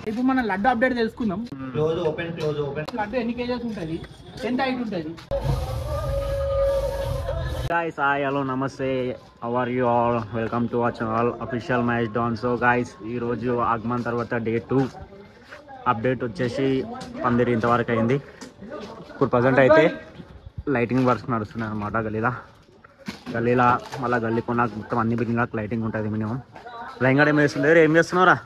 ఇప్పుడు మనం లడ్డు అప్డేట్ తెలుసుకుందాం. క్లోజ్ ఓపెన్ లడ్డు ఎన్ని కేజెస్ ఉంటుంది, ఎంత హైట్ ఉంటుంది? Guys, hi, hello, namaste. How are you all? Welcome to our channel official match done. So guys, ఈ రోజు ఆగమన్ తర్వాత డే 2 అప్డేట్ వచ్చేసి పందిరి ఇంతవరకు అయింది. ఇప్పుడు ప్రజెంట్ అయితే లైటింగ్ వర్క్స్ నడుస్తున్నాయి అన్నమాట. గల్లీలా మళ్ళీ గల్లీ కొన్నాక మొత్తం అన్ని బిల్డింగ్లకు లైటింగ్ ఉంటుంది మినిమం. లైంగా ఏం చేస్తుండే, ఏం చేస్తున్నారా?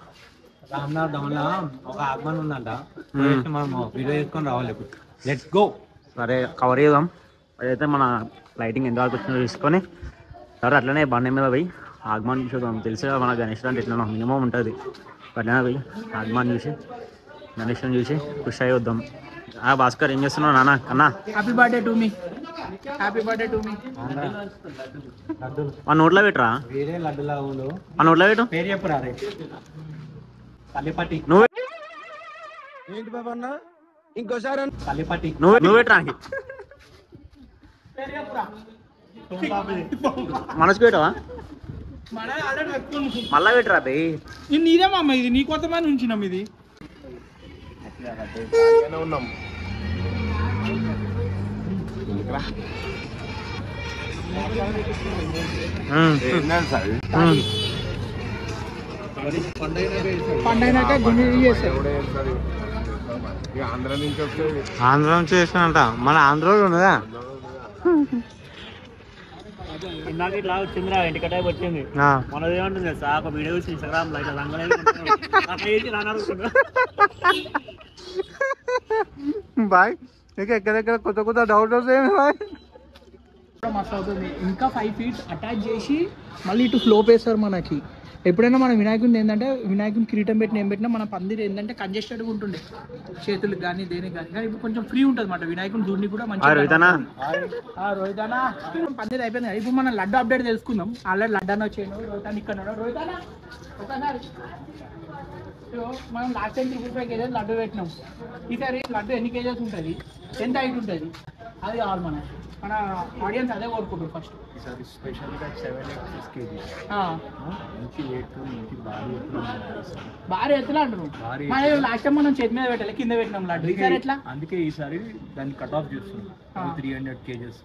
రామ్నాథ్ డౌన్లో ఒక ఆగమన్ ఉందంట, మనం వీడియో తీసుకొని రావాలి. Let's go. సరే, కవర్ చేద్దాం. అదైతే మన లైటింగ్ ఎంతవరకు వచ్చిందో తీసుకొని సరే అట్లనే బండి మీద పోయి ఆగమన్ చూద్దాం. తెలిసి మన గణేష్ అంటే ఎట్లా మినిమం ఉంటుంది. అట్లనే పోయి ఆగమన్ చూసి గణేష్ని చూసి ఖుషి అయ్యి వద్దాం. భాస్కర్ ఏం చేస్తున్నావు నాన్న? అన్నా happy birthday to me, happy birthday to me. ఆ నోట్లో పెట్టరా, వేరే లడ్డులా ఆ నోట్లో పెట్టు. పేరు చెప్పురా పల్లిపట్టి. నువ్వు ఏంటి బాబా అన్న, ఇంకోసారి పల్లిపట్టి. నువ్వు పెట్టరా, మనసు పెట్టవా? మళ్ళా పెట్టరా బే. నీదేమమ్మా ఇది, నీ కొంతమంది ఉంచినాం ఇది. ఉన్నాం పండైనాక గుండె చేస్తారు. ఆంధ్ర నుంచి చేస్తానంట. మన ఆంధ్రలో ఉన్నదా? ఇందాక ఇట్లా వచ్చిందిరా, ఇంటికటే వచ్చింది. మనది ఏమంటుంది తెలుసా, ఒక వీడియో చూసి ఇన్స్టాగ్రామ్ లో బాయ్. ఇంకా ఎక్కడెక్కడ కొత్త కొత్త డౌట్ వస్తాయి బాయ్. మస్తు అవుతుంది. ఇంకా 5 feet అటాచ్ చేసి మళ్ళీ ఇటు స్లోప్ వేస్తారు మనకి. ఎప్పుడైనా మన వినాయకుని ఏంటంటే వినాయకుని కిరీటం పెట్టిన ఏం పెట్టినా మన పందిరి ఏంటంటే కంజెస్టెడ్గా ఉంటుండే, చేతులకు కానీ దేనికి కానీ. కానీ ఇప్పుడు కొంచెం ఫ్రీ ఉంటుంది అన్నమాట. వినాయకుని దూడిని కూడా మంచిగా. రోహితానా పందిరి అయిపోయింది. ఇప్పుడు మనం లడ్డు అప్డేట్ తెలుసుకుందాం. ఆల్రెడీ లడ్డు అని వచ్చాను, రోహితాన్ని ఇక్కడ రోహితానా ఒకసారి. మనం లాస్ట్ టైం 35 కేజెస్ లడ్డు పెట్టినాం. ఈసారి లడ్డు ఎన్ని కేజెస్ ఉంటుంది, ఎంత హైట్ ఉంటుంది, అది కావాలి మన ఆడియన్స్ అదే కోరుకుంటారు ఫస్ట్. ఈసారి స్పెషల్గా 7-8 kg మంచి వెయిట్, మంచి భారీ ఎత్తులు అంటున్నాం. లాస్ట్ టైం మనం చేతి మీద పెట్టాలి, కింద పెట్టినాం లడ్డు. ఈసారి ఎట్లా? అందుకే ఈసారి దాన్ని కట్ ఆఫ్ చేస్తున్నాం. 300 kgs,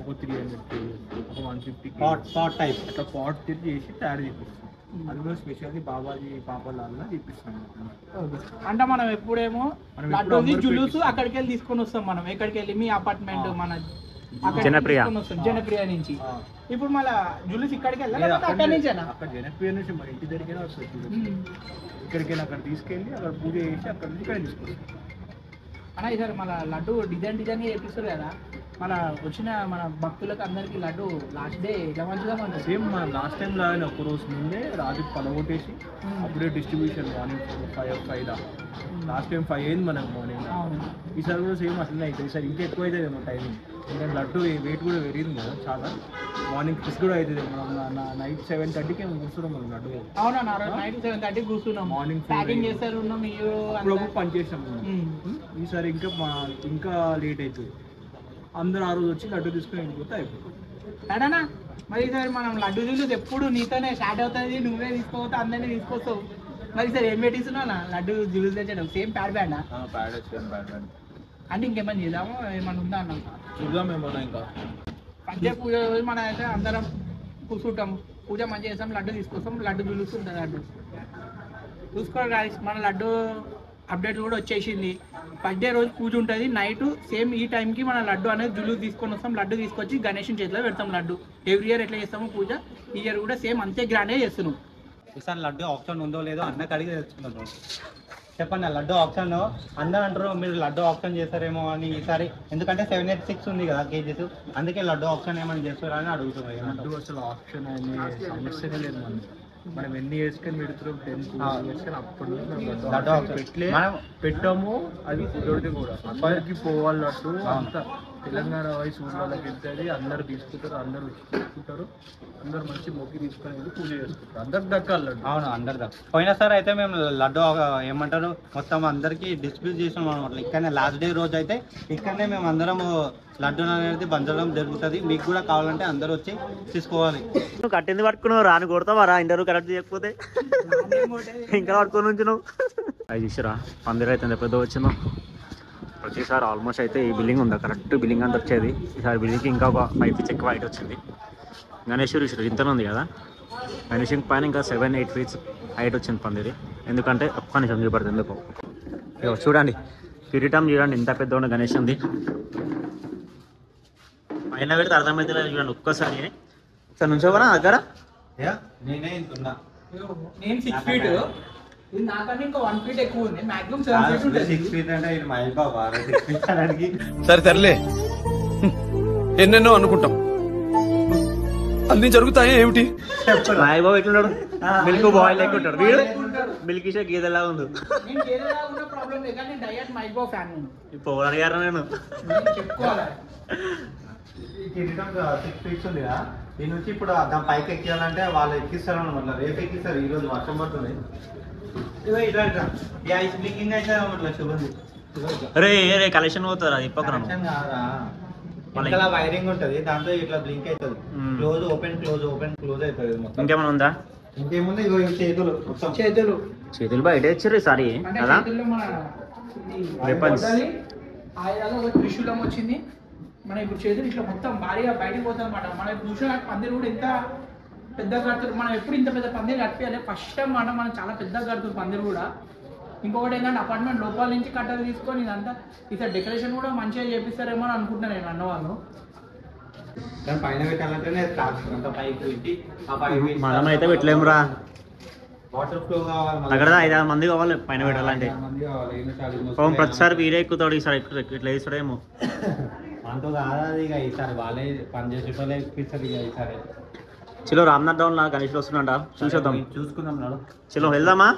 ఒక 300 kgs, ఒక 150 పాట్ టైప్ అట్లా పాట్ చేసి తయారు చేపిస్తాం. అది కూడా స్పెషల్లీ బాబాజీ పాపలాల్లో చేపిస్తాం. అంటే మనం ఎప్పుడేమో లడ్డు జులుసు అక్కడికి వెళ్ళి తీసుకొని వస్తాం. మనం ఎక్కడికి వెళ్ళి మీ అపార్ట్మెంట్ మన జనప్రియ నుంచి. ఇప్పుడు మళ్ళీ జులుసు ఇక్కడికి వెళ్ళాలి, అక్కడి నుంచి అక్కడ జనప్రియ నుంచి మన ఇంటి దగ్గర వస్తుంది. ఇక్కడికి అక్కడ తీసుకెళ్ళి అక్కడ పూజ చేసి అక్కడ నుంచి ఇక్కడ తీసుకొస్తాం అన్న. ఈసారి మన లడ్డు డిజైన్ చేపిస్తారు కదా, మన వచ్చిన మన భక్తులకు అందరికి లడ్డు లాస్ట్ డే ఎలా మంచిగా మన సేమ్ మన లాస్ట్ టైం లాగానే ఒక రోజు ముందే రాజు పలగొట్టేసి అప్పుడే డిస్ట్రిబ్యూషన్ మార్నింగ్ 5 దాకా. లాస్ట్ టైం 5 అయింది మనకు మార్నింగ్. ఈసారి కూడా సేమ్ అట్లనే అవుతుంది. ఈసారి ఇంకా ఎక్కువ అవుతుంది ఏమో టైమింగ్. ఎందుకంటే లడ్డు వెయిట్ కూడా పెరిగింది కదా చాలా. మార్నింగ్ 6 కూడా అవుతుంది. మనం నైట్ 7:30కి ఏమో కూర్చున్నాం మనం లడ్డు. అవునా, నైట్ 7:30 కూర్చున్నాం. మార్నింగ్ ప్యాకింగ్ చేస్తారు, అప్పుడు పని చేసాం. ఈసారి ఇంకా లేట్ అవుతుంది. అందరూ ఆ రోజు వచ్చి లడ్డు తీసుకుని వెళ్ళిపోతే అయిపోతుంది. అడనా మరి ఈసారి మనం లడ్డు జులుసు ఎప్పుడు నీతోనే స్టార్ట్ అవుతుంది, నువ్వే తీసుకోవచ్చు, అందరినీ తీసుకొస్తావు. మరి ఈసారి ఏం పెట్టిస్తున్నా లడ్డు జులుసు తెచ్చడం? సేమ్ ప్యాడ్ బ్యాండా? అంటే ఇంకేమన్నా చేద్దాము, ఏమన్నా ఉందా అన్నాం? చూద్దాం ఏమన్నా. ఇంకా పంచే పూజ రోజు మనం అయితే అందరం కూర్చుంటాం, పూజ మంచిగా చేస్తాం, లడ్డు తీసుకొస్తాం, లడ్డు జులుసు ఉంటుంది. లడ్డు చూసుకోవాలి. మన లడ్డు అప్డేట్ కూడా వచ్చేసింది. ఫస్ట్ డే రోజు పూజ ఉంటుంది, నైట్ సేమ్ ఈ టైంకి మన లడ్డు అనేది జులుసు తీసుకొని వస్తాం. లడ్డు తీసుకొచ్చి గణేషుని చేతిలో పెడతాం. లడ్డు ఎవ్రీ ఇయర్ ఎట్లా చేస్తామో పూజ, ఈ ఇయర్ కూడా సేమ్ అంతే గ్రాండ్గా చేస్తున్నాం. ఈసారి లడ్డు ఆప్షన్ ఉందో లేదో అన్నకి అడిగి తెచ్చుకుంటాం. చెప్పండి, లడ్డు ఆప్షన్ అందరూ అంటారు మీరు లడ్డు ఆప్షన్ చేస్తారేమో అని ఈసారి. ఎందుకంటే 786 ఉంది కదా కేజీస్, అందుకే లడ్డు ఆప్షన్ ఏమైనా చేస్తారా అని అడుగుతున్నాయి. లడ్డు అసలు ఆప్షన్ అనే సమస్యనే లేదు. మనం ఎన్ని వేసుకొని పెడుతున్నాం, 10 years అప్పుడు పెట్టాము. అది కుదరదు కూడా, అందరికి పోవాలి లడ్డు. అంత తెలంగాణ వయసు ఊళ్ళకి వెళ్తుంది, అందరు తీసుకుంటారు, అందరు తీసుకుంటారు, అందరు మంచి మొక్కి తీసుకొని వెళ్ళి పూజ చేసుకుంటారు. అందరికి దక్కాలి లడ్డు. అవును, అందరు దక్క. పోయినసారి అయితే మేము లడ్డు ఏమంటారు మొత్తం అందరికి డిస్ట్రిబ్యూట్ చేసినాం అనమాట. ఇక్కడనే లాస్ట్ డే రోజు అయితే ఇక్కడనే మేము అందరం లడ్డు అనేది పంచడం జరుగుతుంది. మీకు కూడా కావాలంటే అందరూ వచ్చి తీసుకోవాలి. నువ్వు కట్టింది పట్టుకున్నావు, రాని కొడతావా రా ఇంటర్వ్యూ కరెక్ట్ చేయకపోతే? ఇంకా పట్టుకొని ఉంచున్నావు. అది చూసిరా పందిరి అయితే ఎంత పెద్ద వచ్చిందో. ప్రతిసారి ఆల్మోస్ట్ అయితే ఈ బిల్డింగ్ ఉందా కరెక్ట్ బిల్డింగ్ అంతా వచ్చేది. ఈసారి బిల్డింగ్కి ఇంకా ఒక 5 feet ఎక్కువ హైట్ వచ్చింది. గణేశ్వరి ఇంతనే ఉంది కదా, గణేష్ పైన ఇంకా 7-8 feet హైట్ వచ్చింది పందిరి. ఎందుకంటే ఒక్క నిమిషం చూపడుతుంది ఎందుకు. చూడండి కిరీటం చూడండి ఎంత పెద్ద ఉన్న గణేష్ ఉంది. పైన పెడితే అర్థమైతే చూడండి ఒక్కసారి. సార్ నుంచోవరా దగ్గర. నేనే ఇంతున్నా, నేను 6 feet, ఇది నాకన్నా ఇంకా 1 feet ఎక్కువ ఉంది. మాక్సిమం 7 feet ఉంటుంది. 6 feet అంటే ఇది మహేష్ బాబా 6 feet అనడానికి. సరే తరలే, ఎన్నెన్నో అనుకుంటాం, అన్ని జరుగుతాయి ఏమిటి? మాయ బాబు ఎట్లున్నాడు, మిల్క్ బాయ్ లెక్క ఉంటాడు వీడు. మిల్క్ షేక్ గీదలా ఉంది. నేను ఏదైనా ఉన్న ప్రాబ్లం లేదు కానీ నేను డైరెక్ట్ మైక్ బాబు ఫ్యాన్. ఇప్పుడు అడిగారు నేను చెప్పుకోవాలి. ఈ కిరీటం 6 feet ఉంది కదా, దీని నుంచి ఇప్పుడు దాని పైకి ఎక్కియాలంటే వాళ్ళు ఎక్కిస్తారు అనమాట. రేపు ఎక్కిస్తారు, ఈ రోజు వర్షం పడుతుంది. ఇదో ఇట్లా ఈ ఐస్ బ్లింకింగ్ అయితే అట్లా శుభంది. రే రే కలెక్షన్ పోతారా ఇప్పకరా ఇలా వైరింగ్ ఉంటది, దాంతో ఇట్లా బ్లింక్ అవుతుంది. Close open close open close అవుతుంది మొత్తం. ఇంకేమైనా ఉందా? ఇంకేముంది, ఇగో ఈ చేతులు మొత్తం చేతులు బయట ఇచ్చారు సారీ అంటే కదా. చేతుల్లో మన వెపన్స్ ఆయుధాలు ఒక త్రిశూలం వచ్చింది. మన ఇప్పుడు చేతులు ఇట్లా మొత్తం భారీగా బయటకు పోతుంది అనమాట. మన ఇప్పుడు చూసిన పందిరి కూడా ఎంత పెద్దగా కడుతుంది. మనం ఎప్పుడు ఇంత పెద్ద పందిరి కట్టియాలి, ఫస్ట్ టైం మనం చాలా పెద్దగా కడుతుంది పందిరి కూడా. ఇంకొకటి ఏంటంటే అపార్ట్మెంట్ లోపల నుంచి కట్టలు తీసుకొని ఇదంతా ఈసారి డెకరేషన్ కూడా మంచిగా చేపిస్తారేమో అని అనుకుంటున్నాను నేను అన్నవాళ్ళు. దాని పైన పెట్టాలంటేనే అంత పైకి పెట్టి ఆ పైకి మనం అయితే పెట్టలేమురా, వాటర్ ఫ్లో కావాలి, అక్కడ 5-6 మంది కావాలి పైన పెట్టాలంటే. ప్రతిసారి వీరే ఎక్కుతాడు, ఈసారి ఇట్లా వేస్తాడేమో. మనతో కాదు ఇక ఈసారి వాళ్ళే పని చేసేటోళ్ళే ఎక్కిస్తారు ఇక ఈసారి. చలో రామ్నాథ్ డౌన్ లా గణేష్ వస్తున్నాడా చూసేద్దాం, చూసుకుందాం నాడు. చలో వెళ్దామా.